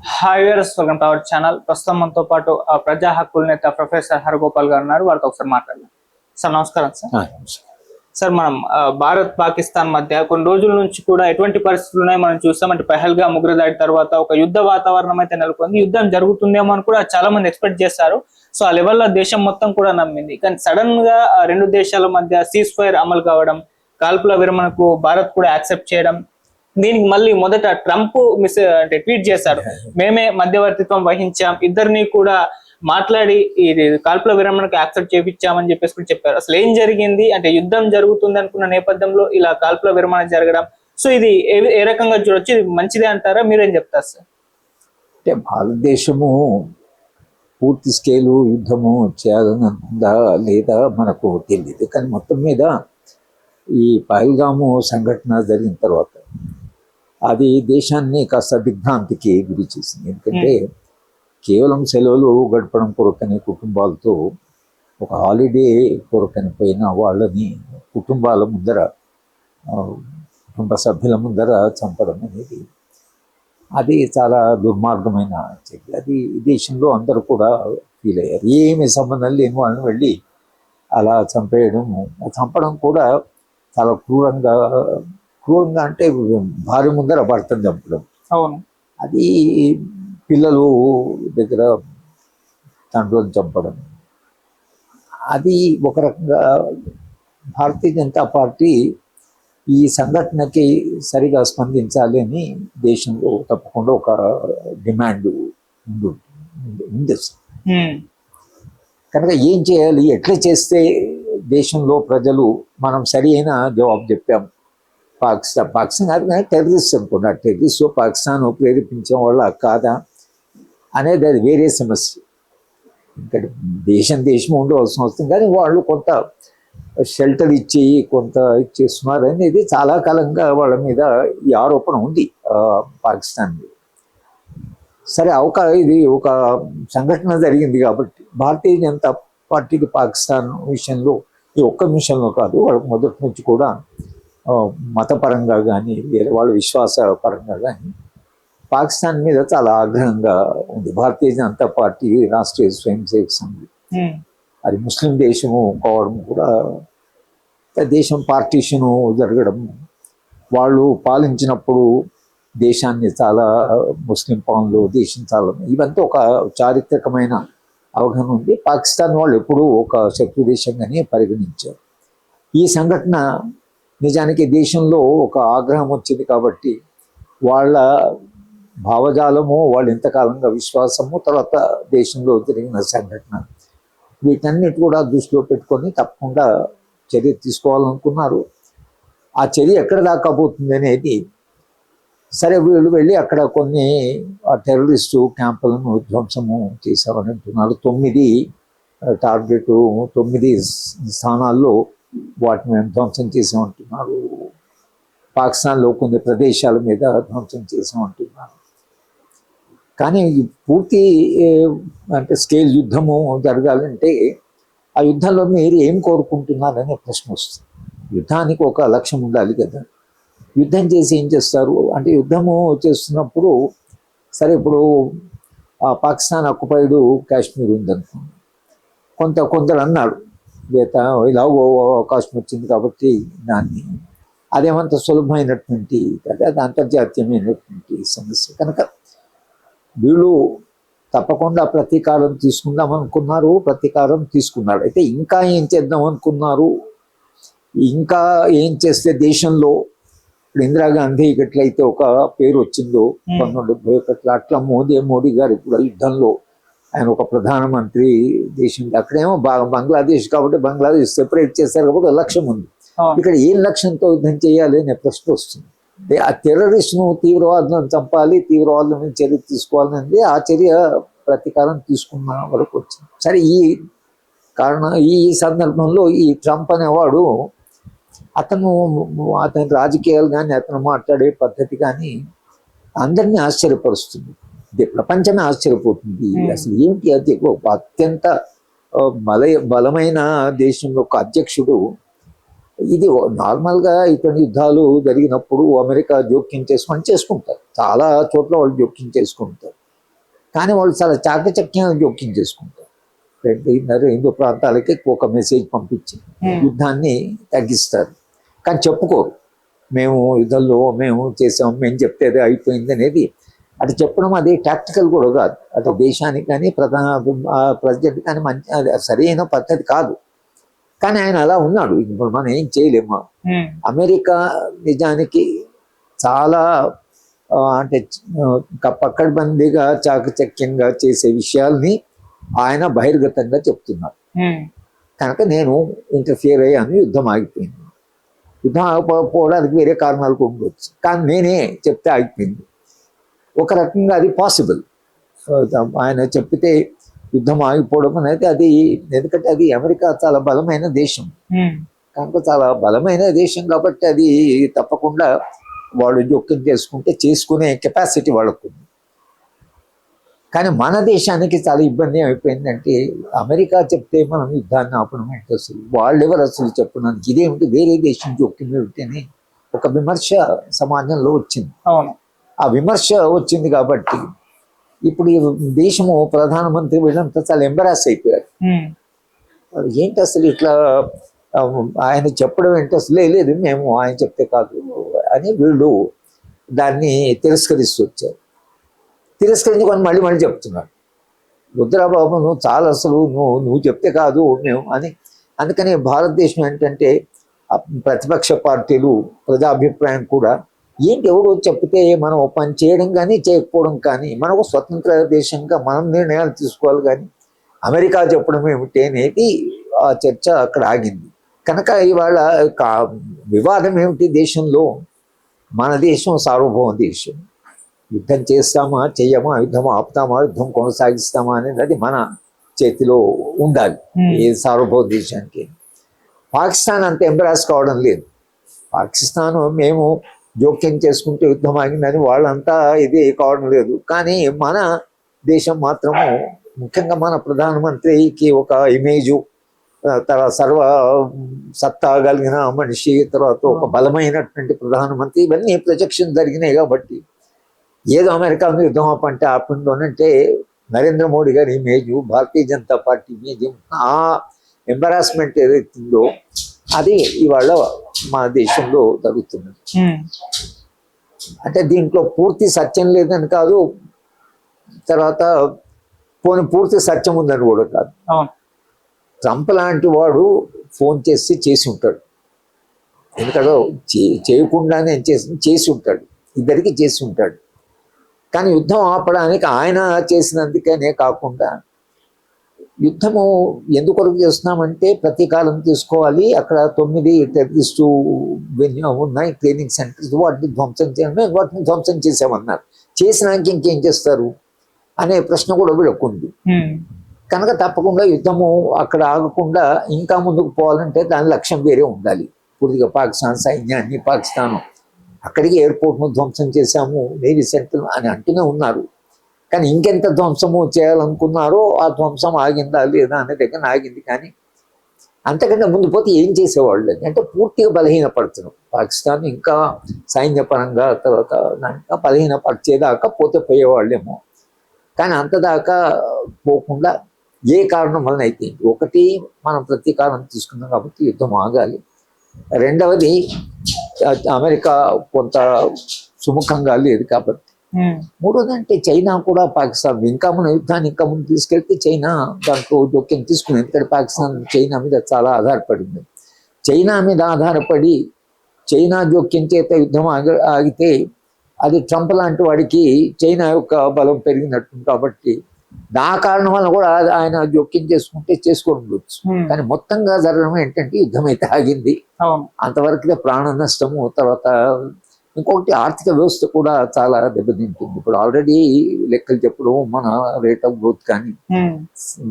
Hi viewers, welcome to our channel. ప్రస్తుతం మనతో పాటు ప్రజా హక్కుల నేత ప్రొఫెసర్ హరగోపాల్ గారు ఉన్నారు. వారితో ఒకసారి మాట్లాడదాం. సార్ నమస్కారం. సార్ మనం భారత్ పాకిస్తాన్ మధ్య కొన్ని రోజుల నుంచి కూడా ఎటువంటి పరిస్థితులు ఉన్నాయో మనం చూస్తాం. అంటే పహల్గామ్ ఉగ్రదాడి తర్వాత ఒక యుద్ధ వాతావరణం అయితే నెలకొంది. యుద్ధం జరుగుతుందేమో అని కూడా చాలా మంది ఎక్స్పెక్ట్ చేస్తారు. సో ఆ లెవెల్లో దేశం మొత్తం కూడా నమ్మింది. కానీ సడన్ గా రెండు దేశాల మధ్య సీజ్ ఫైర్ అమలు కావడం, కాల్పుల విరమణకు భారత్ కూడా యాక్సెప్ట్ చేయడం, దీనికి మళ్ళీ మొదట ట్రంప్ అంటే ట్వీట్ చేశారు, మేమే మధ్యవర్తిత్వం వహించాం, ఇద్దరిని కూడా మాట్లాడి ఈ కాల్పుల విరమణకు యాక్సెప్ట్ చేయించామని చెప్పేసి కూడా చెప్పారు. అసలు ఏం జరిగింది అంటే యుద్ధం జరుగుతుంది అనుకున్న నేపథ్యంలో ఇలా కాల్పుల విరమణ జరగడం, సో ఇది ఏ రకంగా చూడొచ్చు? ఇది మంచిదే అంటారా? మీరేం చెప్తారు సార్? అంటే భారతదేశము పూర్తి స్కేలు యుద్ధము చేయాలని అనుకుందా లేదా మనకు తెలియదు. కానీ మొత్తం మీద ఈ పహల్గాము సంఘటన జరిగిన తర్వాత అది దేశాన్ని కాస్త దిగ్భ్రాంతికి గురి చేసింది. ఎందుకంటే కేవలం సెలవులు గడపడం కొరకని కుటుంబాలతో ఒక హాలిడే కొరకని పోయిన వాళ్ళని కుటుంబాల ముందర, కుటుంబ సభ్యుల ముందర చంపడం అనేది అది చాలా దుర్మార్గమైన చర్య. అది దేశంలో అందరూ కూడా ఫీల్ అయ్యారు. ఏమి సంబంధం లేని వాళ్ళని వెళ్ళి అలా చంపడం కూడా చాలా క్రూరంగా అంటే భార్య ముందర భర్తను చంపడం. అవును, అది పిల్లలు దగ్గర తండ్రులను చంపడం. అది ఒక రకంగా భారతీయ జనతా పార్టీ ఈ సంఘటనకి సరిగా స్పందించాలి అని దేశంలో తప్పకుండా ఒక డిమాండ్ ఉంది. కనుక ఏం చేయాలి, ఎట్లా చేస్తే దేశంలో ప్రజలు మనం సరి అయిన జవాబు చెప్పాం, పాకిస్తాన్ కాదు కానీ టెర్రరిస్ట్ అనుకున్నా, టెర్రరిస్ట్ పాకిస్తాన్ ప్రేరేపించే వాళ్ళ కాదా అనేది అది వేరే సమస్య. ఇక్కడ దేశం ఉండవలసిన వస్తుంది, కానీ వాళ్ళు కొంత షెల్టర్ ఇచ్చి కొంత ఇచ్చేస్తున్నారు అనేది చాలా కాలంగా వాళ్ళ మీద ఈ ఆరోపణ ఉంది పాకిస్తాన్ మీద. సరే, ఇది ఒక సంఘటన జరిగింది కాబట్టి భారతీయ జనతా పార్టీకి పాకిస్తాన్ విషయంలో ఈ ఒక్క విషయంలో కాదు, వాళ్ళకి మొదటి నుంచి కూడా మతపరంగా కానీ వేరే వాళ్ళ విశ్వాస పరంగా కానీ పాకిస్తాన్ మీద చాలా ఆగ్రహంగా ఉంది. భారతీయ జనతా పార్టీ రాష్ట్రీయ స్వయం సేవక సంఘ్ అది ముస్లిం దేశము కావడం కూడా, దేశం పార్టీషను జరగడం, వాళ్ళు పాలించినప్పుడు దేశాన్ని చాలా ముస్లిం పాలనలో దేశం చాలా, ఇవంతా ఒక చారిత్రకమైన అవగాహన ఉంది. పాకిస్తాన్ వాళ్ళు ఎప్పుడూ ఒక శత్రు దేశంగానే పరిగణించారు. ఈ సంఘటన నిజానికి దేశంలో ఒక ఆగ్రహం వచ్చింది కాబట్టి వాళ్ళ భావజాలము, వాళ్ళు ఇంతకాలంగా విశ్వాసము, తర్వాత దేశంలో జరిగిన సంఘటన, వీటన్నిటి కూడా దృష్టిలో పెట్టుకొని తప్పకుండా చర్య తీసుకోవాలనుకున్నారు. ఆ చర్య ఎక్కడ దాకా పోతుంది అనేది, సరే వీళ్ళు వెళ్ళి అక్కడ కొన్ని టెర్రరిస్టు క్యాంపులను ధ్వంసము చేశామని అంటున్నారు. 9 టార్గెట్, 9 స్థానాల్లో వాటిని మేము ధ్వంసం చేసామంటున్నారు. పాకిస్తాన్లో కొన్ని ప్రదేశాల మీద ధ్వంసం చేసామంటున్నారు. కానీ పూర్తి అంటే స్కేల్ యుద్ధము జరగాలంటే ఆ యుద్ధంలో మీరు ఏం కోరుకుంటున్నారనే ప్రశ్న వస్తుంది. యుద్ధానికి ఒక లక్ష్యం ఉండాలి కదా. యుద్ధం చేసి ఏం చేస్తారు అంటే, యుద్ధము చేస్తున్నప్పుడు సరే, ఇప్పుడు పాకిస్తాన్ ఆక్యుపైడ్ కాశ్మీర్ ఉందనుకోండి, కొందరు అన్నాడు ఇలా అవకాశం వచ్చింది కాబట్టి దాన్ని, అదేమంత సులభమైనటువంటి కదా, అది అంతర్జాతీయమైనటువంటి సమస్య. కనుక వీళ్ళు తప్పకుండా ప్రతీకారం తీసుకుందాం అనుకున్నారు, ప్రతీకారం తీసుకున్నాడు. అయితే ఇంకా ఏం చేద్దాం అనుకున్నారు, ఇంకా ఏం చేస్తే దేశంలో ఇప్పుడు ఇందిరాగాంధీకి ఎట్లయితే ఒక పేరు వచ్చిందో 1971 అట్లా మోడీ గారు ఇప్పుడు యుద్ధంలో ఆయన ఒక ప్రధానమంత్రి, దేశం అక్కడేమో బంగ్లాదేశ్ కాబట్టి బంగ్లాదేశ్ సెపరేట్ చేశారు కాబట్టి ఒక లక్ష్యం ఉంది. ఇక్కడ ఏం లక్ష్యంతో యుద్ధం చేయాలి అనే ప్రశ్న వస్తుంది. ఆ టెర్రరిస్ట్ను, తీవ్రవాదులను చంపాలి, తీవ్రవాదులను చర్య తీసుకోవాలనేది ఆ చర్య ప్రతీకారం తీసుకున్న వరకు వచ్చింది. సరే, ఈ సందర్భంలో ఈ ట్రంప్ అనేవాడు అతని రాజకీయాలు కానీ అతను మాట్లాడే పద్ధతి కానీ అందరినీ ఆశ్చర్యపరుస్తుంది. ప్రపంచమే ఆశ్చర్యపోతుంది. అసలు ఏంటి అది, అత్యంత బలమైన దేశం యొక్క అధ్యక్షుడు. ఇది నార్మల్గా ఇటువంటి యుద్ధాలు జరిగినప్పుడు అమెరికా జోక్యం చేసుకుంటారు, చాలా చోట్ల వాళ్ళు జోక్యం చేసుకుంటారు. కానీ వాళ్ళు చాలా చాకచక్యంగా జోక్యం చేసుకుంటారు. హిందూ ప్రాంతాలకి ఒక మెసేజ్ పంపించి యుద్ధాన్ని తగ్గిస్తారు, కానీ చెప్పుకోరు మేము యుద్ధంలో మేము చేసాం, మేము చెప్తే అది అయిపోయింది అనేది. అటు చెప్పడం అది టాక్టికల్ కూడా కాదు, అటు దేశానికి కానీ ప్రెసిడెంట్ కానీ మంచి అది సరైన పద్ధతి కాదు. కానీ ఆయన అలా ఉన్నాడు, ఇప్పుడు మనం ఏం చేయలేము. అమెరికా నిజానికి చాలా అంటే పక్కడబందీగా చాకచక్యంగా చేసే విషయాల్ని ఆయన బహిర్గతంగా చెప్తున్నారు. కనుక నేను ఇంటర్ఫియర్ అయ్యాను, యుద్ధం ఆగిపోయింది. యుద్ధం ఆగిపోవడానికి వేరే కారణాలు ఉండవచ్చు, కానీ నేనే చెప్తే ఆగిపోయింది. ఒక రకంగా అది పాసిబుల్. ఆయన చెప్పితే యుద్ధం ఆగిపోవడం అనేది అది, ఎందుకంటే అది అమెరికా చాలా బలమైన దేశం కనుక, చాలా బలమైన దేశం కాబట్టి అది తప్పకుండా వాళ్ళు జోక్యం చేసుకునే కెపాసిటీ వాళ్ళకు ఉంది. కానీ మన దేశానికి చాలా ఇబ్బంది అయిపోయిందంటే, అమెరికా చెప్తే మనం యుద్ధాన్ని ఆపడం ఏంటి, అసలు వాళ్ళు ఎవరు అసలు చెప్పడానికి, ఇదేమిటి వేరే దేశం జోక్యం ఏమిటని ఒక విమర్శ సమాజంలో వచ్చింది. ఆ విమర్శ వచ్చింది కాబట్టి ఇప్పుడు ఈ దేశము ప్రధానమంత్రి వీళ్ళంతా చాలా ఎంబరాస్ అయిపోయారు. ఏంటి అసలు ఇట్లా ఆయన చెప్పడం ఏంటి, అసలు లేదు మేము ఆయన చెప్తే కాదు అని వీళ్ళు దాన్ని తిరస్కరిస్తూ వచ్చారు. తిరస్కరించుకొని మళ్ళీ మళ్ళీ చెప్తున్నాడు, రుద్రబాబు నువ్వు చాలా అసలు నువ్వు చెప్తే కాదు మేము అని. అందుకని భారతదేశం ఏంటంటే ప్రతిపక్ష పార్టీలు ప్రజాభిప్రాయం కూడా ఏంటి ఎవడో చెప్తే మనం పని చేయడం కానీ చేయకపోవడం కానీ, మనకు స్వతంత్ర దేశంగా మనం నిర్ణయాలు తీసుకోవాలి, కానీ అమెరికా చెప్పడం ఏమిటి అనేది ఆ చర్చ అక్కడ ఆగింది. కనుక ఇవాళ వివాదం ఏమిటి దేశంలో, మన దేశం సార్వభౌమ దేశం. యుద్ధం చేస్తామా చెయ్యమా, యుద్ధం ఆపుతామా యుద్ధం కొనసాగిస్తామా అనేది అది మన చేతిలో ఉండాలి ఏ సార్వభౌమ దేశానికి. పాకిస్తాన్ అంత ఎంబరాస్ కావడం లేదు. పాకిస్తాన్ మేము జోక్యం చేసుకుంటే యుద్ధం ఆగిందని వాళ్ళంతా ఇది కావడం లేదు. కానీ మన దేశం మాత్రము, ముఖ్యంగా మన ప్రధానమంత్రికి ఒక ఇమేజు, తర్వాత సర్వ సత్తా కలిగిన మనిషి, తర్వాత ఒక బలమైనటువంటి ప్రధానమంత్రి, ఇవన్నీ ప్రొజెక్షన్ జరిగినాయి. కాబట్టి ఏదో అమెరికా యుద్ధం ఆపంటే ఆపిందోనంటే నరేంద్ర మోడీ గారి image, Bharatiya Janata party image, ఆ ఎంబరాస్మెంట్ ఏదైతుందో అది ఇవాళ మన దేశంలో జరుగుతున్నది. అంటే దీంట్లో పూర్తి సత్యం లేదని కాదు, తర్వాత పూర్తి సత్యం ఉందని కూడా కాదు. ట్రంప్ లాంటి వాడు ఫోన్ చేసి ఉంటాడు, ఎందుకంటే చేయకుండానే చేసి ఉంటాడు, ఇద్దరికి చేసి ఉంటాడు. కానీ యుద్ధం ఆపడానికి ఆయన చేసినందుకనే కాకుండా, యుద్ధము ఎందుకొరకు చేస్తున్నామంటే ప్రతీకారం తీసుకోవాలి. అక్కడ 9 టెర్రరిస్టు ఉన్నాయి ట్రైనింగ్ సెంటర్స్, వాటిని ధ్వంసం చేయడమే, వాటిని ధ్వంసం చేసామన్నారు. చేసినాక ఇంకేం చేస్తారు అనే ప్రశ్న కూడా వీళ్ళకుంది. కనుక తప్పకుండా యుద్ధము అక్కడ ఆగకుండా ఇంకా ముందుకు పోవాలంటే దాని లక్ష్యం వేరే ఉండాలి. పూర్తిగా పాకిస్తాన్ సైన్యాన్ని, పాకిస్తాన్ అక్కడికి ఎయిర్పోర్ట్ను ధ్వంసం చేశాము, నేవీ సెంటర్ అని అంటూనే ఉన్నారు. కానీ ఇంకెంత ధ్వంసము చేయాలనుకున్నారో ఆ ధ్వంసం ఆగిందా లేదా అనే దగ్గర ఆగింది. కానీ అంతకంటే ముందు పోతే ఏం చేసేవాళ్ళు అంటే పూర్తిగా బలహీనపడుతున్నాం. పాకిస్తాన్ ఇంకా సైన్యపరంగా తర్వాత ఇంకా బలహీనపరిచేదాకా పోయేవాళ్ళేమో. కానీ అంతదాకా పోకుండా ఏ కారణం వలన అయితే, ఒకటి మనం ప్రతీకారం తీసుకున్నాం కాబట్టి యుద్ధం ఆగాలి. రెండవది అమెరికా కొంత సుముఖంగా లేదు కాబట్టి. మూడోది అంటే చైనా కూడా పాకిస్తాన్ ఇంకా మన యుద్ధాన్ని ఇంకా ముందు తీసుకెళ్తే చైనా దాంట్లో జోక్యం తీసుకుని, ఎందుకంటే పాకిస్తాన్ చైనా మీద చాలా ఆధారపడింది. చైనా మీద ఆధారపడి చైనా జోక్యం చేత యుద్ధం ఆగితే అది ట్రంప్ లాంటి వాడికి చైనా యొక్క బలం పెరిగినట్టు. కాబట్టి ఆ కారణం వల్ల కూడా ఆయన జోక్యం చేసుకోవచ్చు. కానీ మొత్తంగా జరగడం ఏంటంటే యుద్ధం అయితే ఆగింది, అంతవరకునే ప్రాణ నష్టము. తర్వాత ఇంకొకటి ఆర్థిక వ్యవస్థ కూడా చాలా దెబ్బతింటుంది. ఇప్పుడు ఆల్రెడీ లెక్కలు చెప్పడం, మన రేట్ ఆఫ్ గ్రోత్ కానీ,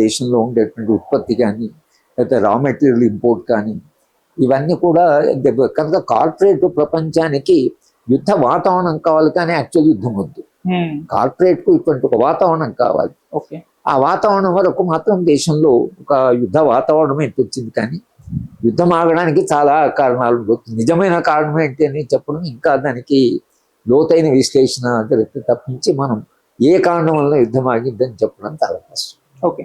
దేశంలో ఉండేటువంటి ఉత్పత్తి కానీ, లేకపోతే రా మెటీరియల్ ఇంపోర్ట్ కానీ, ఇవన్నీ కూడా కనుక కార్పొరేట్ ప్రపంచానికి యుద్ధ వాతావరణం కావాలి, కానీ యాక్చువల్ యుద్ధం వద్దు. కార్పొరేట్ కు ఇటువంటి ఒక వాతావరణం కావాలి. ఆ వాతావరణం వరకు మాత్రం దేశంలో ఒక యుద్ధ వాతావరణం ఏంటి వచ్చింది. కానీ యుద్ధం ఆగడానికి చాలా కారణాలు ఉంటుంది. నిజమైన కారణం ఏంటి అని చెప్పడం ఇంకా దానికి లోతైన విశ్లేషణ జరిగితే తప్పించి మనం ఏ కారణం వల్ల యుద్ధం ఆగిద్దని చెప్పడం చాలా కష్టం. ఓకే